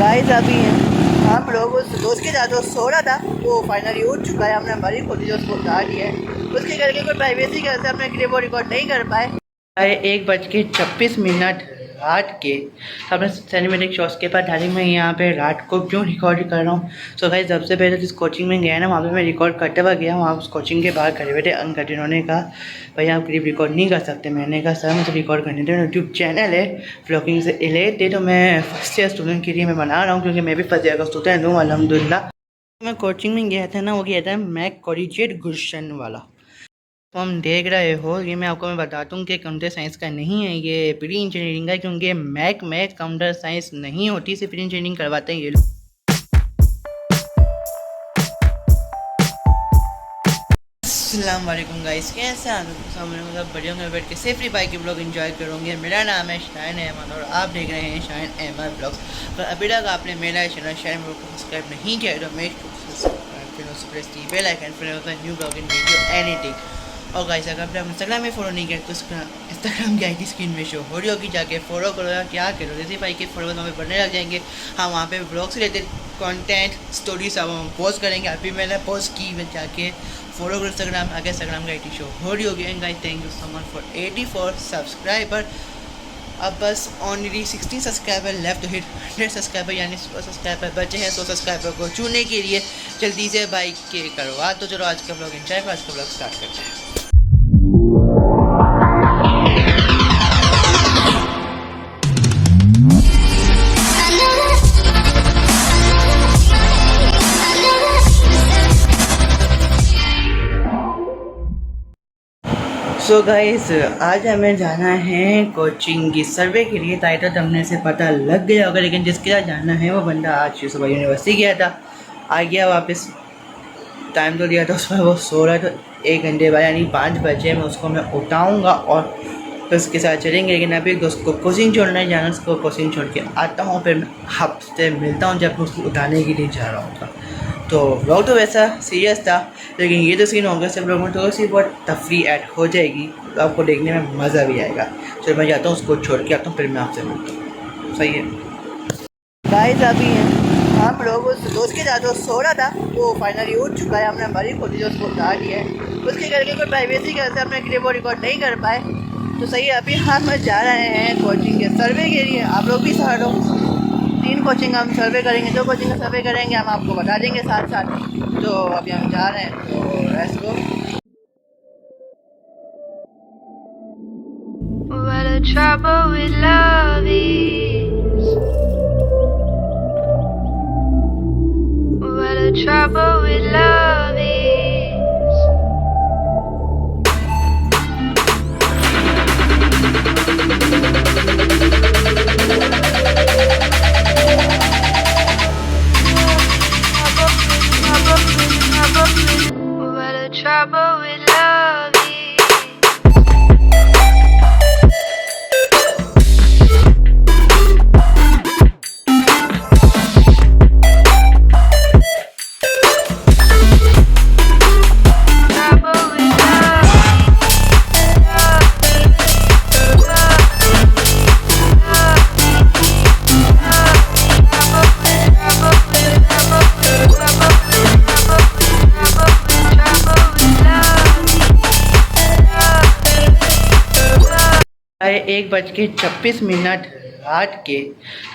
Guys अभी हम लोग उस दोस्त के साथ सो रहा था, वो फाइनली उठ चुका है। हमने हमारी खोली जो उसको उतार दिया है। उसके करके कोई प्राइवेसी की वजह से अपने क्लिप रिकॉर्ड नहीं कर पाए। 1:26 रात के अपने सिनेमेटिक शॉट्स के बाद डाली मैं यहाँ पे रात को क्यों रिकॉर्ड कर रहा हूँ। सो गाइस सबसे पहले जिस कोचिंग में गया ना, वहाँ पे मैं रिकॉर्ड करते हुए गया। वहाँ उस कोचिंग के बाहर खड़े हुए थे अंकल, जिन्होंने कहा भाई आप क्लिप रिकॉर्ड नहीं कर सकते। मैंने कहा सर मुझे रिकॉर्ड करने थे, यूट्यूब चैनल है व्लॉगिंग से रिलेटेड, तो मैं फर्स्ट ईयर स्टूडेंट के लिए मैं बना रहा हूँ, क्योंकि मैं भी फर्स्ट ईयर का स्टूडेंट हूँ अल्हम्दुलिल्लाह। मैं कोचिंग में गया था ना, वो गया था मैक कॉलेजिएट गुलशन वाला। तो हम देख रहे हो, ये मैं बता दूं कि कंप्यूटर साइंस का नहीं है, ये प्री इंजीनियरिंग है, क्योंकि मैक में कंप्यूटर साइंस नहीं होती, सिर्फ प्री इंजीनियरिंग करवाते हैं ये लोग। अस्सलाम वालेकुम गाइस, कैसे हैं मतलब बढ़िया होंगे, बैठ के सेफ्री बाइक के ब्लॉग एंजॉय करोगे। मेरा नाम है शाइन अहमद और आप देख रहे हैं शाइन अहमद ब्लॉग्स। तो अभी तक आपने मेरा चैनल शाइन ब्लॉग को सब्सक्राइब नहीं किया तो make press the bell icon फिर new blog in video anything. और गाइस अगर आप इंस्टाग्राम में फॉलो नहीं किया तो इंस्टाग्राम की आईडी स्क्रीन में शो हो रही होगी, जाके फॉलो करो या क्या करो, जैसे भाई के फॉलोअर्स हमें बढ़ने लग जाएंगे। हम वहाँ पे ब्लॉग से रिलेटेड कंटेंट स्टोरीज अब हम पोस्ट करेंगे। अभी मैंने पोस्ट की, मैं जाके फॉलो करो इंस्टाग्राम, आगे इंस्टाग्राम का आईडी शो हो रही होगी। And guys thank you so much for 84 subscriber. अब बस only 16 subscriber left to hit 100 subscriber, यानी 100 सब्सक्राइबर बचे हैं। 100 सब्सक्राइबर को चुनने के लिए जल्दी से बाइक के करवा तो चलो आज का ब्लॉग एंजॉय कर, आज का ब्लॉग स्टार्ट करते हैं। सो गाइस आज हमें जाना है कोचिंग की सर्वे के लिए। टाइटल तुमने से पता लग गया होगा, लेकिन जिसके साथ जाना है वो बंदा आज सुबह यूनिवर्सिटी गया था, आ गया वापस। टाइम तो दिया था उसमें, वो सो रहा था 1 घंटे बाद, यानी 5 बजे मैं उसको उठाऊँगा और फिर उसके साथ चलेंगे। लेकिन अभी दोस्त को कोचिंग छोड़ना है, जाना उसको कोचिंग छोड़ के आता हूँ, फिर मैं हफ्ते मिलता हूँ जब उसको उठाने के लिए जा रहा हूँ। तो ब्लॉग तो वैसा सीरियस था, लेकिन ये तो सीन होगा सब लोगों में तो सी बहुत तफरी ऐड हो जाएगी, तो आपको देखने में मज़ा भी आएगा। चलो मैं जाता हूँ, उसको छोड़ के आता हूँ, फिर मैं आपसे मिलता हूँ। सही है गाइस अभी हम लोग उस दोस्त के साथ सो रहा था, वो फाइनली उठ चुका है। हमने हमारी खोली जो उसको उतार दिया है। उसके करके कोई प्राइवेसी की वजह से अपने क्लिप रिकॉर्ड नहीं कर पाए। तो सही है, अभी हम जा रहे हैं कोचिंग के सर्वे के लिए। आप लोग भी साथ हो, 3 कोचिंग हम सर्वे करेंगे, 2 कोचिंग का सर्वे करेंगे, हम आपको बता देंगे साथ साथ। तो अभी हम जा रहे हैं, तो let's go. What the trouble with love is. What the trouble with love is. What the trouble with love is. अरे 1:26 रात के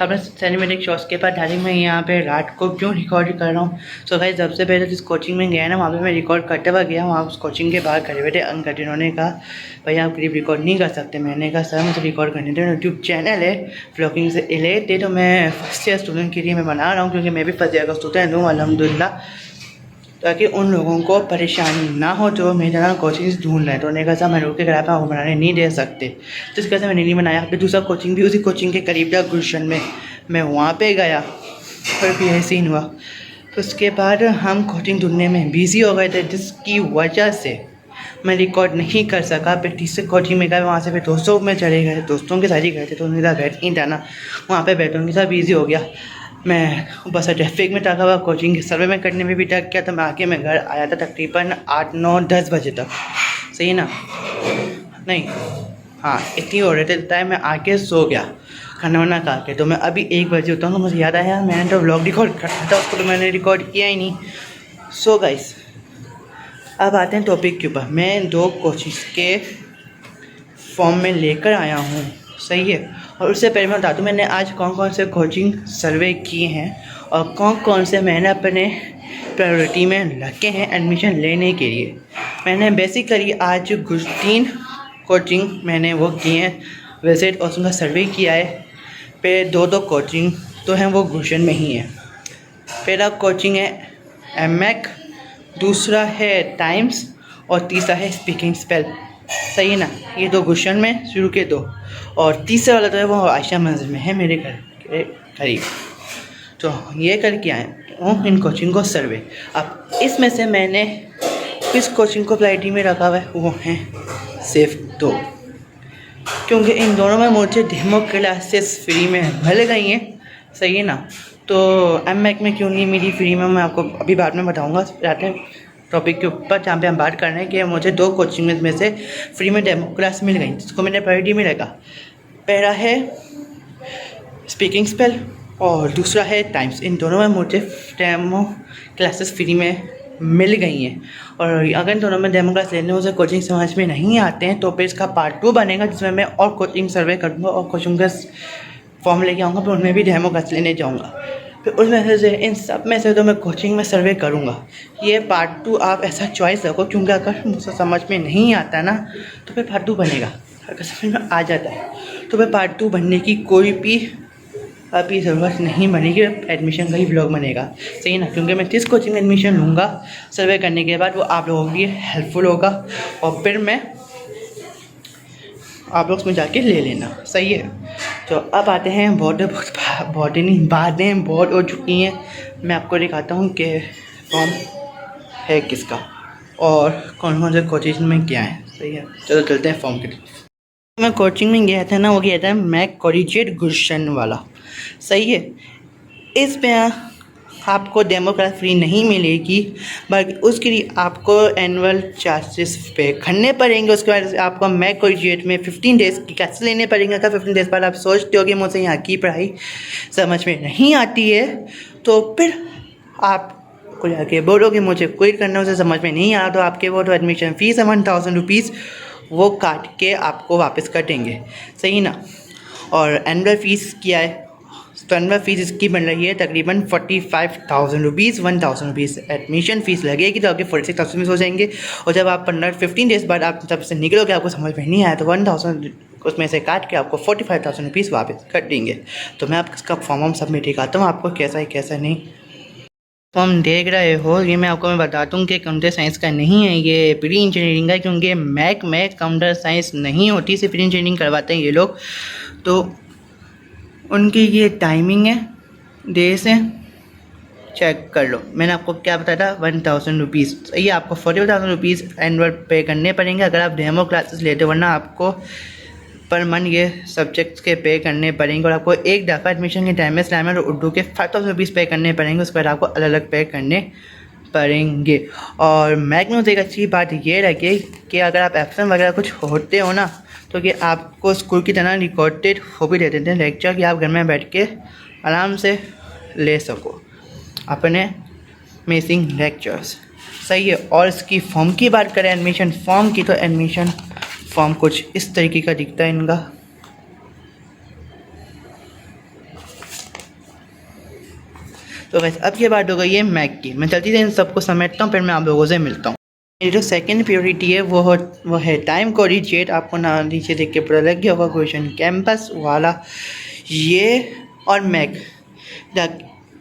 अपने सिनेमेटिक शॉट्स के बाद डाली मैं यहाँ पे रात को क्यों रिकॉर्ड कर रहा हूँ। सो गाइस सबसे पहले जिस कोचिंग में गया ना, वहाँ पे मैं रिकॉर्ड करते हुए गया। वहाँ उस कोचिंग के बाहर खड़े हुए थे अंकल, जिन्होंने कहा भाई आप क्लिप रिकॉर्ड नहीं कर सकते। मैंने कहा सर मुझे रिकॉर्ड करने थे, यूट्यूब चैनल है व्लॉगिंग से रिलेटेड, तो मैं फर्स्ट ईयर स्टूडेंट के लिए मैं बना रहा हूँ, क्योंकि मैं भी फर्स्ट ईयर का स्टूडेंट हूँ अल्हम्दुलिल्लाह, ताकि उन लोगों को परेशानी ना हो जो मेरे जगह कोचिंग ढूंढ रहे हैं। तो उन्होंने कहा सर मैं रुक के कराया आपको बनाने नहीं दे सकते, तो इस वजह से मैंने नहीं बनाया। फिर दूसरा कोचिंग भी उसी कोचिंग के करीब था गुलशन में, मैं वहाँ पे गया, फिर भी यही सीन हुआ। तो उसके बाद हम कोचिंग ढूंढने में बिज़ी हो गए थे, जिसकी वजह से मैं रिकॉर्ड नहीं कर सका। फिर तीसरे कोचिंग में गए, वहाँ से फिर दोस्तों में चले गए, दोस्तों के साथ ही गए थे, तो मेरा बैठ नहीं था ना, वहाँ पे बैठों के साथ बिज़ी हो गया। मैं बस ट्रैफिक में टका हुआ, कोचिंग के सर्वे में करने में भी टक गया। तो मैं आके मैं घर आया था तकरीबन 8, 9, 10 बजे तक, सही है ना, नहीं हाँ इतनी हो रहे थे टाइम, मैं आके सो गया। खाना वाना खा के। तो मैं अभी 1 बजे होता हूँ, तो मुझे याद आया मैंने तो व्लॉग रिकॉर्ड करना था, उसको तो मैंने रिकॉर्ड किया ही नहीं। सो गाइस, अब आते हैं टॉपिक के ऊपर। मैं 2 कोचिंग्स के फॉर्म में लेकर आया हूँ, सही है। और उससे पहले मैं बता दूँ मैंने आज कौन कौन से कोचिंग सर्वे किए हैं और कौन कौन से मैंने अपने प्रायोरिटी में रखे हैं एडमिशन लेने के लिए। मैंने बेसिकली आज 3 कोचिंग मैंने वो किए हैं विजिट और उनका सर्वे किया है। पे 2 कोचिंग तो हैं वो गुलशन में ही है। पहला कोचिंग है एमएक, दूसरा है टाइम्स और तीसरा है स्पीकिंग स्पेल, सही है ना। ये 2 गुलशन में शुरू के 2, और तीसरा वाला तो है वो आयशा मंजिल में है मेरे घर के करीब। तो ये करके आए हूँ इन कोचिंग को सर्वे। अब इसमें से मैंने किस कोचिंग को प्रायोरिटी में रखा हुआ है वो हैं सिर्फ 2, क्योंकि इन दोनों में मुझे डेमो क्लासेस फ्री में मिल गई हैं, सही है ना। तो एमएक में क्यों नहीं मिली फ्री में, मैं आपको अभी बाद में बताऊंगा। जाते हैं टॉपिक के ऊपर जहाँ पे हम बात कर रहे हैं कि मुझे 2 कोचिंग में से फ्री में डेमो क्लास मिल गई, जिसको मैंने प्रायोरिटी में रखा। पहला है स्पीकिंग स्पेल और दूसरा है टाइम्स। इन दोनों में मुझे डेमो क्लासेस फ्री में मिल गई हैं। और अगर इन दोनों में डेमो क्लास लेने मुझे कोचिंग समझ में नहीं आते हैं तो फिर इसका पार्ट 2 बनेगा, जिसमें मैं और कोचिंग सर्वे करूँगा और कोचिंग का फॉर्म लेके आऊँगा, फिर उनमें भी डेमो क्लास लेने जाऊँगा। फिर उसमें से इन सब में से तो मैं कोचिंग में सर्वे करूँगा। ये पार्ट 2 आप ऐसा चॉइस रखो, क्योंकि अगर मुझे समझ में नहीं आता ना तो फिर पार्ट 2 बनेगा। अगर समझ में आ जाता है तो फिर पार्ट 2 बनने की कोई भी अभी ज़रूरत नहीं बनेगी, एडमिशन का ही ब्लॉग बनेगा, सही ना। क्योंकि मैं जिस कोचिंग में एडमिशन लूँगा सर्वे करने के बाद वो आप लोगों के लिए हेल्पफुल होगा और फिर मैं आप लोग उसमें जाके ले लेना, सही है। तो अब आते हैं बातें बहुत हो चुकी हैं। मैं आपको दिखाता हूँ कि फॉर्म है किसका और कौन कौन से कोचिंग में क्या है, सही है। चलो चलते हैं फॉर्म की तरफ। मैं कोचिंग में गया था ना, वो गया था मैक कॉलेजिएट गुलशन वाला, सही है। इसमें आपको डेमो क्लास फ्री नहीं मिलेगी, बल्कि उसके लिए आपको एनुअल चार्जेस पे करने पड़ेंगे। उसके बाद आपको मैक कॉलेजिएट में 15 डेज़ की क्लासेस लेने पड़ेंगे। अगर 15 डेज़ बाद आप सोचते हो कि मुझे यहाँ की पढ़ाई समझ में नहीं आती है, तो फिर आपको जाके बोलोगे मुझे क्विट करना, उसे समझ में नहीं आ रहा, तो आपके वो तो एडमिशन फ़ीस है 1000 रुपीज़, वो काट के आपको वापस कटेंगे, सही ना। और एनुअल फ़ीस क्या है, तो एनुअल फ़ीस इसकी बन रही है तकरीबन 45,000 रुपीज़। 1,000 रुपीज़ एडमिशन फ़ीस लगेगी, तो आपके 46,000 रुपीज़ हो जाएंगे। और जब आप 15 डेज़ बाद आप जब से निकलोगे आपको समझ में नहीं आया तो 1,000 उसमें से काट के आपको 45,000 रुपीज़ वापस कर देंगे। तो मैं आपका इसका फॉर्म सबमिट दिखाता हूँ आपको कैसा है कैसा नहीं। तो हम देख रहे हो, ये मैं आपको बता दूँ कि कंप्यूटर साइंस का नहीं है, ये प्री इंजीनियरिंग है, क्योंकि मैक में कंप्यूटर साइंस नहीं होती, सिर्फ प्री इंजीनियरिंग करवाते हैं ये लोग। तो उनकी ये टाइमिंग है, डेज है, चेक कर लो। मैंने आपको क्या बताया था 1,000 रुपीज़, ये आपको 45,000 रुपीज़ एनुअल पे करने पड़ेंगे अगर आप डेमो क्लासेस लेते हो, वरना आपको पर मंथ ये सब्जेक्ट्स के पे करने पड़ेंगे। और आपको एक दफ़ा एडमिशन के टाइम में इस्लामी और उर्दू के 5,000 रुपीज़ पे करने पड़ेंगे, उसके बाद आपको अलग अलग पे करने पड़ेंगे। और मैक में एक अच्छी बात ये रखिए कि अगर आप एब्सेंट वगैरह कुछ होते हो ना, तो कि आपको स्कूल की तरह रिकॉर्डेड हो भी देते हैं लेक्चर, कि आप घर में बैठ के आराम से ले सको अपने मिसिंग लेक्चर्स, सही है। और इसकी फॉर्म की बात करें एडमिशन फॉर्म की, तो एडमिशन फॉर्म कुछ इस तरीके का दिखता है इनका। तो वैसे अब ये बात हो गई है मैक की, मैं जल्दी से इन सबको समेटता हूँ, फिर मैं आप लोगों से मिलता हूँ। मेरी जो सेकंड प्रायोरिटी है वो है टाइम कॉलेजिएट। आपको ना नीचे देख के पता लग गया होगा गुलशन कैंपस वाला, ये और मैक।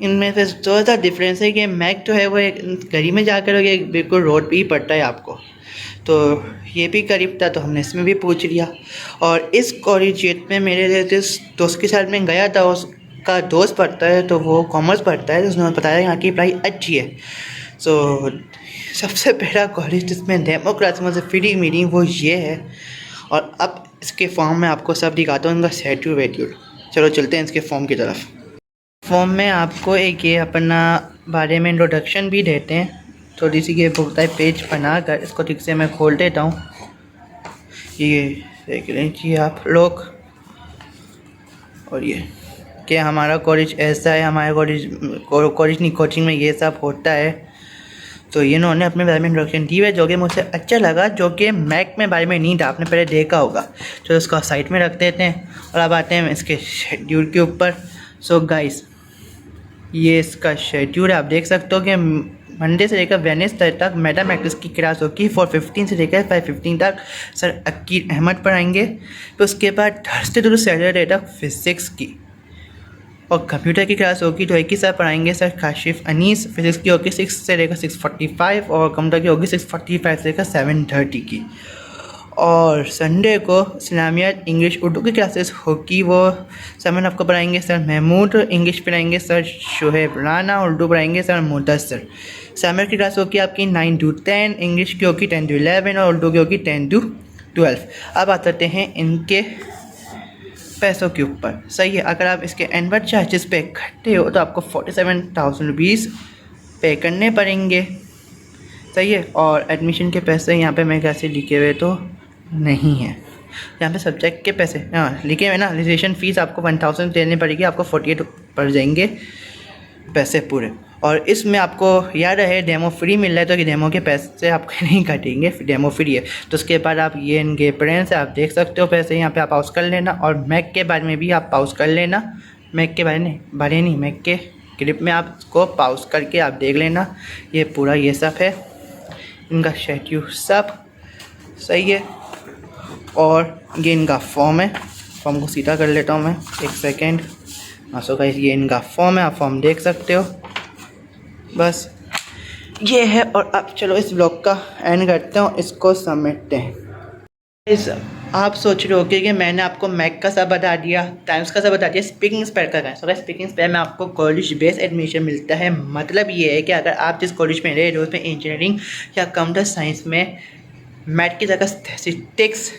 इनमें से थोड़ा सा डिफरेंस है कि मैक तो है वो एक गली में जाकर हो, एक बिल्कुल रोड पे ही पड़ता है आपको, तो ये भी करीब था तो हमने इसमें भी पूछ लिया। और इस कॉलेजिएट में मेरे जिस दोस्त के साथ में गया था, उसका दोस्त पढ़ता है, तो वो कॉमर्स पढ़ता है, तो उसने बताया यहाँ की पढ़ाई अच्छी है। सो सबसे पहला कॉलेज जिसमें डेमो क्लास में से फ्री मिली वो ये है। और अब इसके फॉर्म में आपको सब दिखाता हूँ, इनका शेड्यूल वेड्यूल। चलो चलते हैं इसके फॉर्म की तरफ। फॉर्म में आपको एक ये अपना बारे में इंट्रोडक्शन भी देते हैं, थोड़ी सी ये बुक टाइप पेज बनाकर, इसको ठीक से मैं खोल देता हूँ। ये देख लीजिए आप लोग, और ये कि हमारा कॉलेज ऐसा है, हमारे कॉलेज नहीं, कोचिंग में ये सब होता है। तो ये इन्होंने अपने बारे में इंट्रोडक्शन दी है जो कि मुझे अच्छा लगा, जो कि मैक में बारे में नहीं था, आपने पहले देखा होगा। तो उसको साइड में रख देते हैं और अब आते हैं इसके शेड्यूल के ऊपर। सो गाइस, ये इसका शेड्यूल है, आप देख सकते हो कि मंडे से लेकर वेडनेसडे तक मैथमेटिक्स की क्लास होगी 4:15 से लेकर 5:15 तक सर अकील अहमद पढ़ाएंगे। तो उसके बाद थर्सडे टू सैटरडे तक फिज़िक्स की और कंप्यूटर की क्लास होगी तो एक ही सर पढ़ाएंगे, सर काशिफ अनीस। फिज़िक्स की होगी 6 से लेकर 6:45 और कंप्यूटर की होगी 6:45 से लेकर 7:30 की। और संडे को इस्लामियात इंग्लिश उर्दू की क्लासेस होगी, वो समन आपको पढ़ाएंगे सर महमूद, इंग्लिश पढ़ाएंगे सर शुहेब राना, उर्दू पढ़ाएंगे सर मुदस्सर। समर की क्लास होगी आपकी 9 to 10, इंग्लिश की होगी 10 to 11 और उर्दू की होगी 10 to 12। अब आते हैं इनके पैसों के ऊपर। सही है, अगर आप इसके एनुअल चार्जेस पे इकट्ठे हो तो आपको 47,000 रुपीज़ पे करने पड़ेंगे। सही है, और एडमिशन के पैसे यहाँ पे मेरे ख्याल से लिखे हुए तो नहीं है, यहाँ पे सब्जेक्ट के पैसे हाँ लिखे हुए ना। रजिस्ट्रेशन फ़ीस आपको 1,000 देनी पड़ेगी, आपको 48 पड़ जाएंगे पैसे पूरे। और इसमें आपको याद रहे डेमो फ्री मिल रहा है, तो कि डेमो के पैसे आपको नहीं कटेंगे, डेमो फ्री है। तो उसके बाद आप ये इनके प्रेफरेंस है, आप देख सकते हो पैसे यहाँ पे आप पाउस कर लेना। और मैक के बारे में भी आप पाउस कर लेना, मैक के बारे नहीं मैक के क्लिप में आप इसको पाउस करके आप देख लेना। ये पूरा ये सब है इनका शेड्यूल सब। सही है, और ये इनका फॉर्म है, फॉर्म को सीधा कर लेता हूँ मैं, एक सेकेंड। हाँ सो गाइस, ये इनका फॉर्म है, आप फॉर्म देख सकते हो। बस ये है, और अब चलो इस ब्लॉग का एंड करते हो, इसको समेटते हैं। आप सोच रहे होगे कि मैंने आपको मैक का सब बता दिया, टाइम्स का सब बता दिया, स्पीकिंग स्पेल का है। सो गाइस, स्पीकिंग स्पेल में आपको कॉलेज बेस एडमिशन मिलता है। मतलब ये है कि अगर आप जिस कॉलेज में रहे हो उसमें इंजीनियरिंग या कंप्यूटर साइंस में मैथ की जगह स्टैटिस्टिक्स,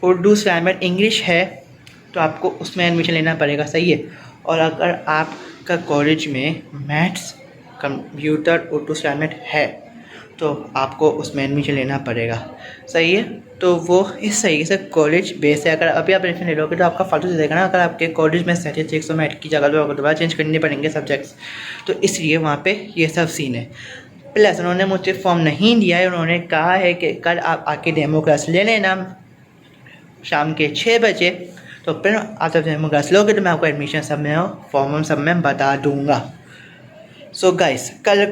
उर्दू, स्लैमर, इंग्लिश है तो आपको उसमें एडमिशन लेना पड़ेगा। सही है, और अगर आपका कॉलेज में मैथ्स, कंप्यूटर, उर्दू, स्लैमर है तो आपको उसमें एडमिशन लेना पड़ेगा। सही है, तो वो इस तरीके से कॉलेज बेस है। अगर अभी आप एडमिशन ले लोगे तो आपका फालतू से देगा ना। अगर आपके कॉलेज में स्टैटिस्टिक्स और मैथ की जगह तो आपको दोबारा चेंज करने पड़ेंगे सब्जेक्ट्स, तो इसलिए वहाँ पे ये सब सीन है। प्लस उन्होंने मुझे फॉर्म नहीं दिया है, उन्होंने कहा है कि कल आप आके डेमो क्लास ले लेना शाम के 6 बजे। तो फिर आप जब डेमो क्लास लोगे तो मैं आपको एडमिशन सब में फॉर्म सब में बता दूंगा। सो गाइस, कल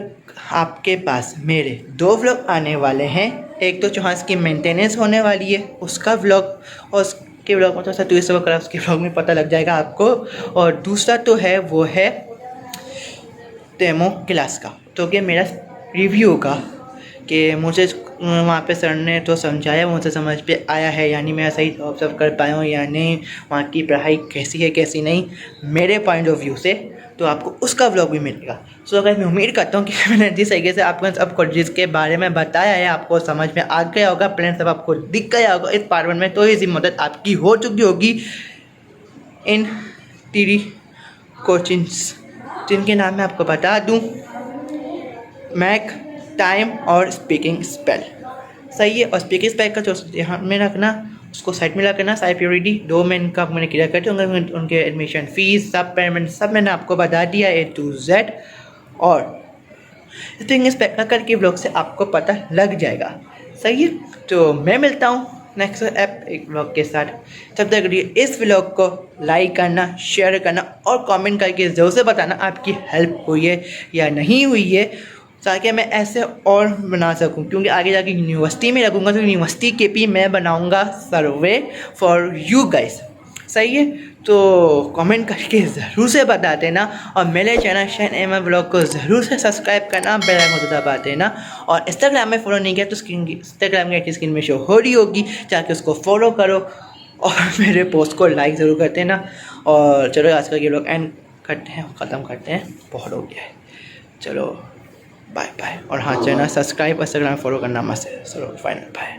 आपके पास मेरे 2 व्लॉग आने वाले हैं। एक तो जहाज़ की मेंटेनेंस होने वाली है उसका व्लॉग, और उसके व्लॉग में तो सर टूरिस्ट वगैरह उसके व्लॉग में पता लग जाएगा आपको। और दूसरा तो है वो है डेमो क्लास का, तो कि मेरा रिव्यू का कि मुझे वहाँ पे सर ने तो समझाया, मुझे समझ पे आया है यानी मैं सही ऑब्जर्व कर पाया हूँ या नहीं, वहाँ की पढ़ाई कैसी है कैसी नहीं मेरे पॉइंट ऑफ व्यू से, तो आपको उसका व्लॉग भी मिलेगा। सो अगर मैं उम्मीद करता हूँ कि मैंने जिस तरीके से आपको सब कॉलेजेस के बारे में बताया है आपको समझ में आ गया होगा, प्लान सब आपको दिख गया होगा इस पार्ट 1 में। तो इसकी मदद आपकी हो चुकी होगी इन 3 कोचिंग्स जिनके नाम मैं आपको बता दूँ, मैक, टाइम और स्पीकिंग स्पेल। सही है, और स्पीकिंग स्पेल का जो यहाँ में रखना उसको साइड में रखना, साइड प्योरिटी 2 में इनका मैंने क्लियर कर दिया। उनके एडमिशन फ़ीस सब पेमेंट सब मैंने आपको बता दिया A to Z। और स्पीकिंग स्पेल का करके ब्लॉग से आपको पता लग जाएगा। सही है, तो मैं मिलता हूँ नेक्स्ट एक ब्लॉग के साथ। तब तक के लिए इस व्लॉग को लाइक करना, शेयर करना और कमेंट करके ज़रूर से बताना आपकी हेल्प हुई है या नहीं हुई है, ताकि मैं ऐसे और बना सकूं। क्योंकि आगे जाके यूनिवर्सिटी में लगूंगा तो यूनिवर्सिटी के भी मैं बनाऊंगा सर्वे फॉर यू गाइस। सही है, तो कमेंट करके ज़रूर से बता देना, और मेरे चैनल शाइन अहमद ब्लॉग को ज़रूर से सब्सक्राइब करना, बेल आइकन को दबा देना। और इंस्टाग्राम में फॉलो नहीं किया तो इंस्टाग्राम की स्क्रीन में शो हो रही होगी, जाके उसको फॉलो करो और मेरे पोस्ट को लाइक ज़रूर कर देना। और चलो आज का ये लोग एंड करते हैं, ख़त्म करते हैं, बहुत हो गया है, चलो बाय बाय। और हाँ, चैनल सब्सक्राइब इंस्टाग्राम फॉलो करना मत से। चलो फाइनल बाय।